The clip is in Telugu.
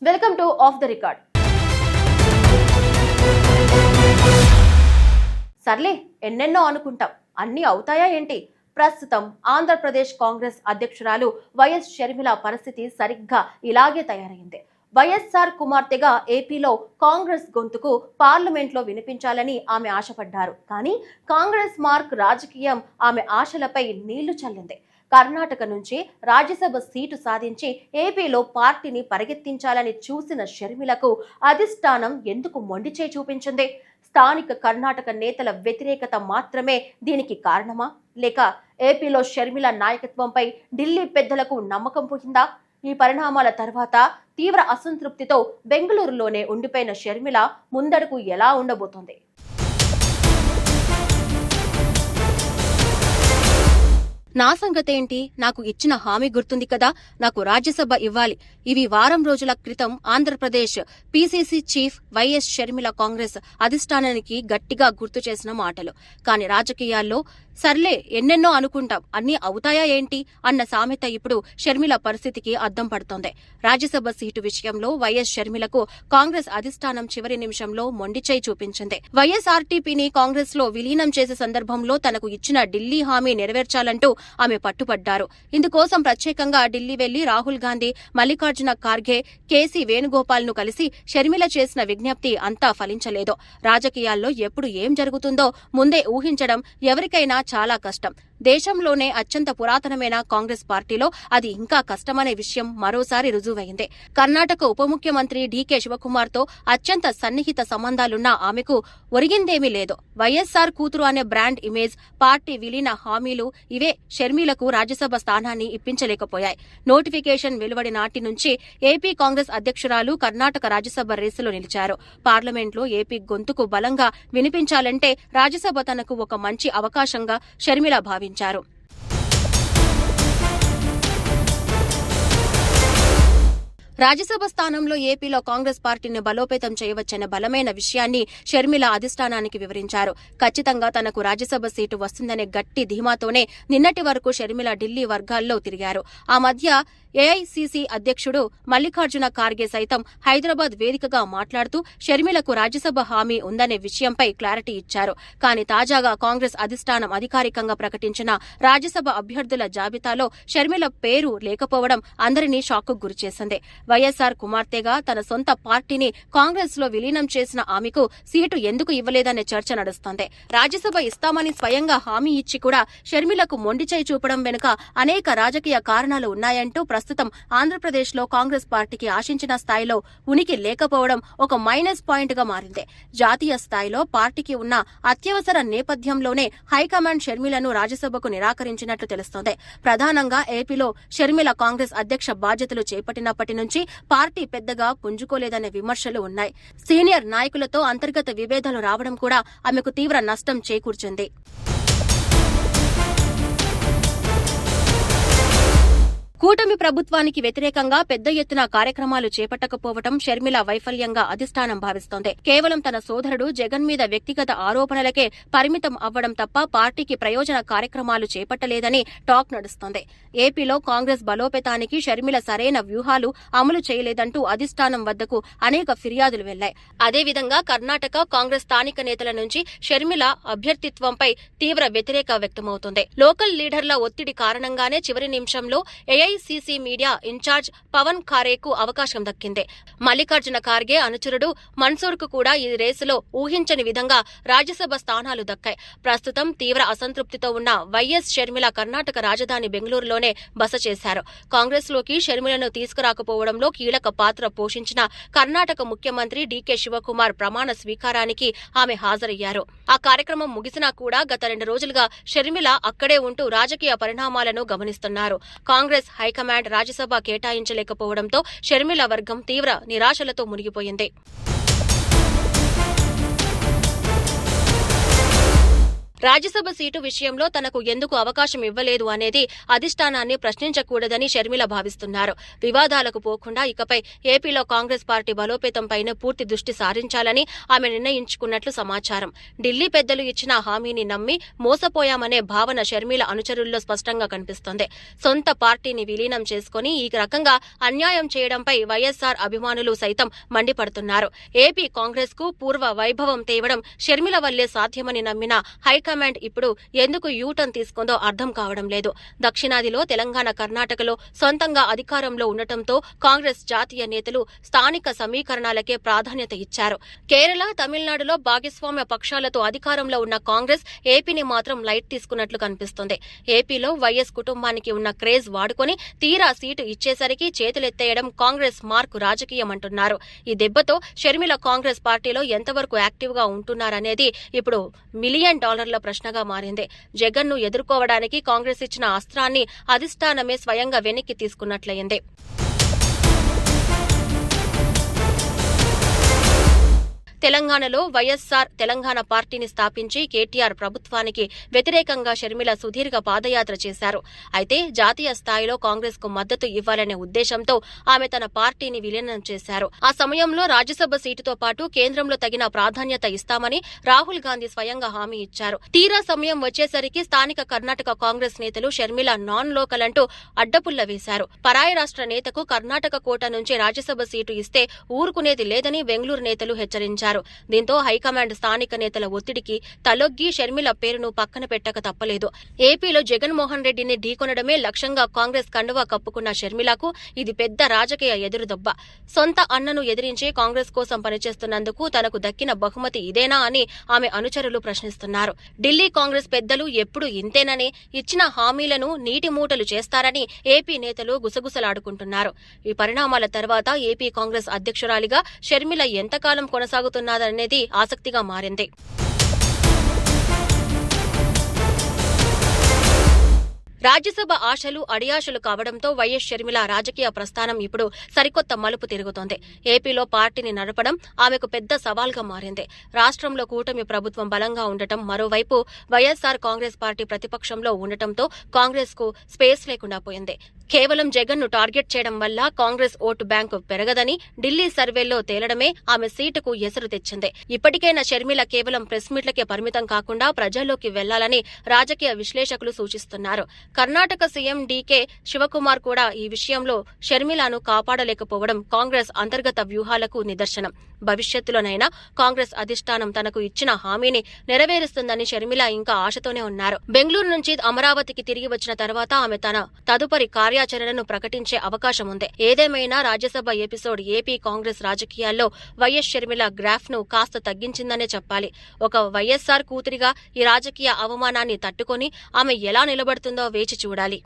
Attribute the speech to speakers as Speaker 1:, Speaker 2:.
Speaker 1: Welcome to of the record. సర్లే, ఎన్నెన్నో అనుకుంటాం, అన్నీ అవుతాయా ఏంటి? ప్రస్తుతం ఆంధ్రప్రదేశ్ కాంగ్రెస్ అధ్యక్షురాలు వైఎస్ షర్మిల పరిస్థితి సరిగ్గా ఇలాగే తయారైంది. వైఎస్ఆర్ కుమార్తెగా ఏపీలో కాంగ్రెస్ గొంతుకు పార్లమెంట్లో వినిపించాలని ఆమె ఆశపడ్డారు. కానీ కాంగ్రెస్ మార్క్ రాజకీయం ఆమె ఆశలపై నీళ్లు చల్లింది. కర్ణాటక నుంచి రాజ్యసభ సీటు సాధించి ఏపీలో పార్టీని పరిగెత్తించాలని చూసిన షర్మిలకు అధిష్టానం ఎందుకు మొండిచేయి చూపించింది? స్థానిక కర్ణాటక నేతల వ్యతిరేకత మాత్రమే దీనికి కారణమా? లేక ఏపీలో షర్మిల నాయకత్వంపై ఢిల్లీ పెద్దలకు నమ్మకం పోయిందా? ఈ పరిణామాల తర్వాత తీవ్ర అసంతృప్తితో బెంగళూరులోనే ఉండిపోయిన షర్మిల ముందడుగు ఎలా ఉండబోతోంది? నా సంగతేంటి? నాకు ఇచ్చిన హామీ గుర్తుంది కదా, నాకు రాజ్యసభ ఇవ్వాలి. ఇవి వారం రోజుల క్రితం Andhra Pradesh PCC chief YS Sharmila Congress అధిష్టానానికి గట్టిగా గుర్తు చేసిన మాటలు. కాని రాజకీయాల్లో సర్లే, ఎన్నెన్నో అనుకుంటాం, అన్నీ అవుతాయా ఏంటి అన్న సామెత ఇప్పుడు షర్మిల పరిస్థితికి అద్దం పడుతోంది. రాజ్యసభ సీటు విషయంలో వైఎస్ షర్మిలకు కాంగ్రెస్ అధిష్టానం చివరి నిమిషంలో మొండిచేయి చూపించింది. వైఎస్ఆర్టీపీని కాంగ్రెస్ లో విలీనం చేసే సందర్భంలో తనకు ఇచ్చిన ఢిల్లీ హామీ నెరవేర్చాలంటూ ఆమె పట్టుపడ్డారు. ఇందుకోసం ప్రత్యేకంగా ఢిల్లీ వెళ్లి రాహుల్ గాంధీ, మల్లికార్జున ఖార్గే, కేసీ వేణుగోపాల్ ను కలిసి షర్మిల చేసిన విజ్ఞప్తి అంతా ఫలించలేదు. రాజకీయాల్లో ఎప్పుడు ఏం జరుగుతుందో ముందే ఊహించడం ఎవరికైనా చాలా కష్టం. దేశంలోనే అత్యంత పురాతనమైన కాంగ్రెస్ పార్టీలో అది ఇంకా కష్టమనే విషయం మరోసారి రుజువైంది. కర్ణాటక ఉప ముఖ్యమంత్రి డీకే శివకుమార్ తో అత్యంత సన్నిహిత సంబంధాలున్న ఆమెకు ఒరిగిందేమీ లేదు. వైఎస్ఆర్ కూతురు అనే బ్రాండ్ ఇమేజ్, పార్టీ విలీన హామీలు ఇవే షర్మిలకు రాజ్యసభ స్థానాన్ని ఇప్పించలేకపోయాయి. నోటిఫికేషన్ వెలువడి నాటి నుంచి ఏపీ కాంగ్రెస్ అధ్యక్షురాలు కర్ణాటక రాజ్యసభ రేసులో నిలిచారు. పార్లమెంట్లో ఏపీ గొంతుకు బలంగా వినిపించాలంటే రాజ్యసభ తనకు ఒక మంచి అవకాశంగా షర్మిల భావించారు. రాజ్యసభ స్థానంలో ఏపీలో కాంగ్రెస్ పార్టీని బలోపేతం చేయవచ్చనే బలమైన విషయాన్ని షర్మిల అధిష్టానానికి వివరించారు. ఖచ్చితంగా తనకు రాజ్యసభ సీటు వస్తుందనే గట్టి ధీమాతోనే నిన్నటి వరకు షర్మిల ఢిల్లీ వర్గాల్లో తిరిగారు. ఆ మధ్య ఏఐసీసీ అధ్యక్షుడు మల్లికార్జున ఖార్గే సైతం హైదరాబాద్ వేదికగా మాట్లాడుతూ షర్మిలకు రాజ్యసభ హామీ ఉందనే విషయంపై క్లారిటీ ఇచ్చారు. కానీ తాజాగా కాంగ్రెస్ అధిష్టానం అధికారికంగా ప్రకటించిన రాజ్యసభ అభ్యర్థుల జాబితాలో షర్మిల పేరు లేకపోవడం అందరినీ షాక్కు గురిచేసింది. వైఎస్ఆర్ కుమార్తెగా తన సొంత పార్టీని కాంగ్రెస్ లో విలీనం చేసిన ఆమెకు సీటు ఎందుకు ఇవ్వలేదనే చర్చ నడుస్తోంది. రాజ్యసభ ఇస్తామని స్వయంగా హామీ ఇచ్చి కూడా షర్మిలకు మొండిచేయి చూపడం వెనుక అనేక రాజకీయ కారణాలు ఉన్నాయంటూ ప్రస్తుతం ఆంధ్రప్రదేశ్ లో కాంగ్రెస్ పార్టీకి ఆశించిన స్థాయిలో ఉనికి లేకపోవడం ఒక మైనస్ పాయింట్ గా మారింది. జాతీయ స్థాయిలో పార్టీకి ఉన్న అత్యవసర నేపథ్యంలోనే హైకమాండ్ షర్మిలను రాజ్యసభకు నిరాకరించినట్లు తెలుస్తోంది. ప్రధానంగా ఏపీలో షర్మిల కాంగ్రెస్ అధ్యక్ష బాధ్యతలు చేపట్టినప్పటి నుంచి పార్టీ పెద్దగా పుంజుకోలేదనే విమర్శలు ఉన్నాయి. సీనియర్ నాయకులతో అంతర్గత విభేదాలు రావడం కూడా ఆమెకు తీవ్ర నష్టం చేకూర్చింది. కూటమి ప్రభుత్వానికి వ్యతిరేకంగా పెద్ద ఎత్తున కార్యక్రమాలు చేపట్టకపోవడం షర్మిల వైఫల్యంగా అధిష్టానం భావిస్తోంది. కేవలం తన సోదరుడు జగన్ మీద వ్యక్తిగత ఆరోపణలకే పరిమితం అవ్వడం తప్ప పార్టీకి ప్రయోజన కార్యక్రమాలు చేపట్టలేదని టాక్ నడుస్తోంది. ఏపీలో కాంగ్రెస్ బలోపేతానికి షర్మిల సరైన వ్యూహాలు అమలు చేయలేదంటూ అధిష్టానం వద్దకు అనేక ఫిర్యాదులు వెళ్లాయి. అదేవిధంగా కర్ణాటక కాంగ్రెస్ స్థానిక నేతల నుంచి షర్మిల అభ్యర్థిత్వంపై తీవ్ర వ్యతిరేక వ్యక్తమవుతోంది. లోకల్ లీడర్ల ఒత్తిడి కారణంగానే చివరి నిమిషంలో ఏఐసీసీ మీడియా ఇన్ఛార్జ్ పవన్ ఖారేకు అవకాశం దక్కింది. మల్లికార్జున ఖార్గే అనుచరుడు మన్సూర్ కు కూడా ఈ రేసులో ఊహించని విధంగా రాజ్యసభ స్థానాలు దక్కాయి. ప్రస్తుతం తీవ్ర అసంతృప్తితో ఉన్న వైఎస్ షర్మిల కర్ణాటక రాజధాని బెంగళూరులోనే బస చేశారు. కాంగ్రెస్ లోకి షర్మిలను తీసుకురాకపోవడంలో కీలక పాత్ర పోషించిన కర్ణాటక ముఖ్యమంత్రి డీకే శివకుమార్ ప్రమాణ స్వీకారానికి ఆమె హాజరయ్యారు. ఆ కార్యక్రమం ముగిసినా కూడా గత 2 రోజులుగా షర్మిల అక్కడే ఉంటూ రాజకీయ పరిణామాలను గమనిస్తున్నారు. కాంగ్రెస్ హైకమాండ్ రాజ్యసభ కేటాయించలేకపోవడంతో షర్మిల వర్గం తీవ్ర నిరాశలతో మునిగిపోయింది. రాజ్యసభ సీటు విషయంలో తనకు ఎందుకు అవకాశం ఇవ్వలేదు అనేది అధిష్టానాన్ని ప్రశ్నించకూడదని షర్మిల భావిస్తున్నారు. వివాదాలకు పోకుండా ఇకపై ఏపీలో కాంగ్రెస్ పార్టీ బలోపేతంపైనే పూర్తి దృష్టి సారించాలని ఆమె నిర్ణయించుకున్నట్లు సమాచారం. ఢిల్లీ పెద్దలు ఇచ్చిన హామీని నమ్మి మోసపోయామనే భావన షర్మిల అనుచరుల్లో స్పష్టంగా కనిపిస్తోంది. సొంత పార్టీని విలీనం చేసుకుని ఈ రకంగా అన్యాయం చేయడంపై వైఎస్సార్ అభిమానులు సైతం మండిపడుతున్నారు. ఏపీ కాంగ్రెస్ కు పూర్వ వైభవం తేవడం షర్మిల వల్లే సాధ్యమని నమ్మిన హైకమాండ్ ఇప్పుడు ఎందుకు యూటర్న్ తీసుకుందో అర్థం కావడం లేదు. దక్షిణాదిలో తెలంగాణ, కర్ణాటకలో సొంతంగా అధికారంలో ఉండటంతో కాంగ్రెస్ జాతీయ నేతలు స్థానిక సమీకరణాలకే ప్రాధాన్యత ఇచ్చారు. కేరళ, తమిళనాడులో భాగస్వామ్య పక్షాలతో అధికారంలో ఉన్న కాంగ్రెస్ ఏపీని మాత్రం లైట్ తీసుకున్నట్లు కనిపిస్తుంది. ఏపీలో వైఎస్ కుటుంబానికి ఉన్న క్రేజ్ వాడుకొని తీరా సీటు ఇచ్చేసరికి చేతులెత్తేయడం కాంగ్రెస్ మార్కు రాజకీయం అంటున్నారు. ఈ దెబ్బతో షర్మిల కాంగ్రెస్ పార్టీలో ఎంతవరకు యాక్టివ్ గా ఉంటున్నారనేది ఇప్పుడు $1 మిలియన్ ప్రశ్నగా మారింది. జగన్ ను ఎదుర్కోవడానికి కాంగ్రెస్ ఇచ్చిన అస్త్రాన్ని అధిష్టానమే స్వయంగా వెనక్కి తీసుకున్నట్లయింది. తెలంగాణలో వైఎస్సార్ తెలంగాణ పార్టీని స్థాపించి కేటీఆర్ ప్రభుత్వానికి వ్యతిరేకంగా షర్మిల సుదీర్ఘ పాదయాత్ర చేశారు. అయితే జాతీయ స్థాయిలో కాంగ్రెస్ కు మద్దతు ఇవ్వాలనే ఉద్దేశంతో ఆమె తన పార్టీని విలీనం చేశారు. ఆ సమయంలో రాజ్యసభ సీటుతో పాటు కేంద్రంలో తగిన ప్రాధాన్యత ఇస్తామని రాహుల్ గాంధీ స్వయంగా హామీ ఇచ్చారు. తీరా సమయం వచ్చేసరికి స్థానిక కర్ణాటక కాంగ్రెస్ నేతలు షర్మిల నాన్ లోకల్ అంటూ అడ్డపుల్ల వేశారు. పరాయి రాష్ట్ర నేతకు కర్ణాటక కోట నుంచి రాజ్యసభ సీటు ఇస్తే ఊరుకునేది లేదని బెంగళూరు నేతలు హెచ్చరించారు. దీంతో హైకమాండ్ స్థానిక నేతల ఒత్తిడికి తలొగ్గి షర్మిల పేరును పక్కన పెట్టక తప్పలేదు. ఏపీలో జగన్మోహన్ రెడ్డిని ఢీకొనడమే లక్ష్యంగా కాంగ్రెస్ కండువా కప్పుకున్న షర్మిలకు ఇది పెద్ద రాజకీయ ఎదురుదెబ్బ. సొంత అన్నను ఎదిరించి కాంగ్రెస్ కోసం పనిచేస్తున్నందుకు తనకు దక్కిన బహుమతి ఇదేనా అని ఆమె అనుచరులు ప్రశ్నిస్తున్నారు. ఢిల్లీ కాంగ్రెస్ పెద్దలు ఎప్పుడు ఇంతేనని, ఇచ్చిన హామీలను నీటి మూటలు చేస్తారని ఏపీ నేతలు గుసగుసలాడుకుంటున్నారు. ఈ పరిణామాల తర్వాత ఏపీ కాంగ్రెస్ అధ్యక్షురాలిగా షర్మిల ఎంతకాలం కొనసాగుతున్నదనేది ఆసక్తిగా మారింది. రాజ్యసభ ఆశలు అడియాశలు కావడంతో వైఎస్ షర్మిల రాజకీయ ప్రస్థానం ఇప్పుడు సరికొత్త మలుపు తిరుగుతోంది. ఏపీలో పార్టీని నడపడం ఆమెకు పెద్ద సవాల్గా మారింది. రాష్ట్రంలో కూటమి ప్రభుత్వం బలంగా ఉండటం, మరోవైపు వైఎస్సార్ కాంగ్రెస్ పార్టీ ప్రతిపక్షంలో ఉండటంతో కాంగ్రెస్ కు స్పేస్ లేకుండా పోయింది. కేవలం జగన్ ను టార్గెట్ చేయడం వల్ల కాంగ్రెస్ ఓటు బ్యాంకు పెరగదని ఢిల్లీ సర్వేల్లో తేలడమే ఆమె సీటుకు ఎసరు తెచ్చింది. ఇప్పటికైనా షర్మిల కేవలం ప్రెస్ మీట్లకే పరిమితం కాకుండా ప్రజల్లోకి వెళ్లాలని రాజకీయ విశ్లేషకులు సూచిస్తున్నారు. కర్ణాటక సీఎం డీకే శివకుమార్ కూడా ఈ విషయంలో షర్మిలను కాపాడలేకపోవడం కాంగ్రెస్ అంతర్గత వ్యూహాలకు నిదర్శనం. భవిష్యత్తులోనైనా కాంగ్రెస్ అధిష్టానం తనకు ఇచ్చిన హామీని నెరవేరుస్తుందని షర్మిల ఇంకా ఆశతోనే ఉన్నారు. బెంగళూరు నుంచి అమరావతికి తిరిగి వచ్చిన తర్వాత ఆమె తన తదుపరి కార్యాచరణను ప్రకటించే అవకాశం ఉంది. ఏదేమైనా రాజ్యసభ ఎపిసోడ్ ఏపీ కాంగ్రెస్ రాజకీయాల్లో వైఎస్ షర్మిల గ్రాఫ్ ను కాస్త తగ్గించిందనే చెప్పాలి. ఒక వైఎస్సార్ కూతురిగా ఈ రాజకీయ అవమానాన్ని తట్టుకొని ఆమె ఎలా నిలబడుతుందో వేచి చూడాలి.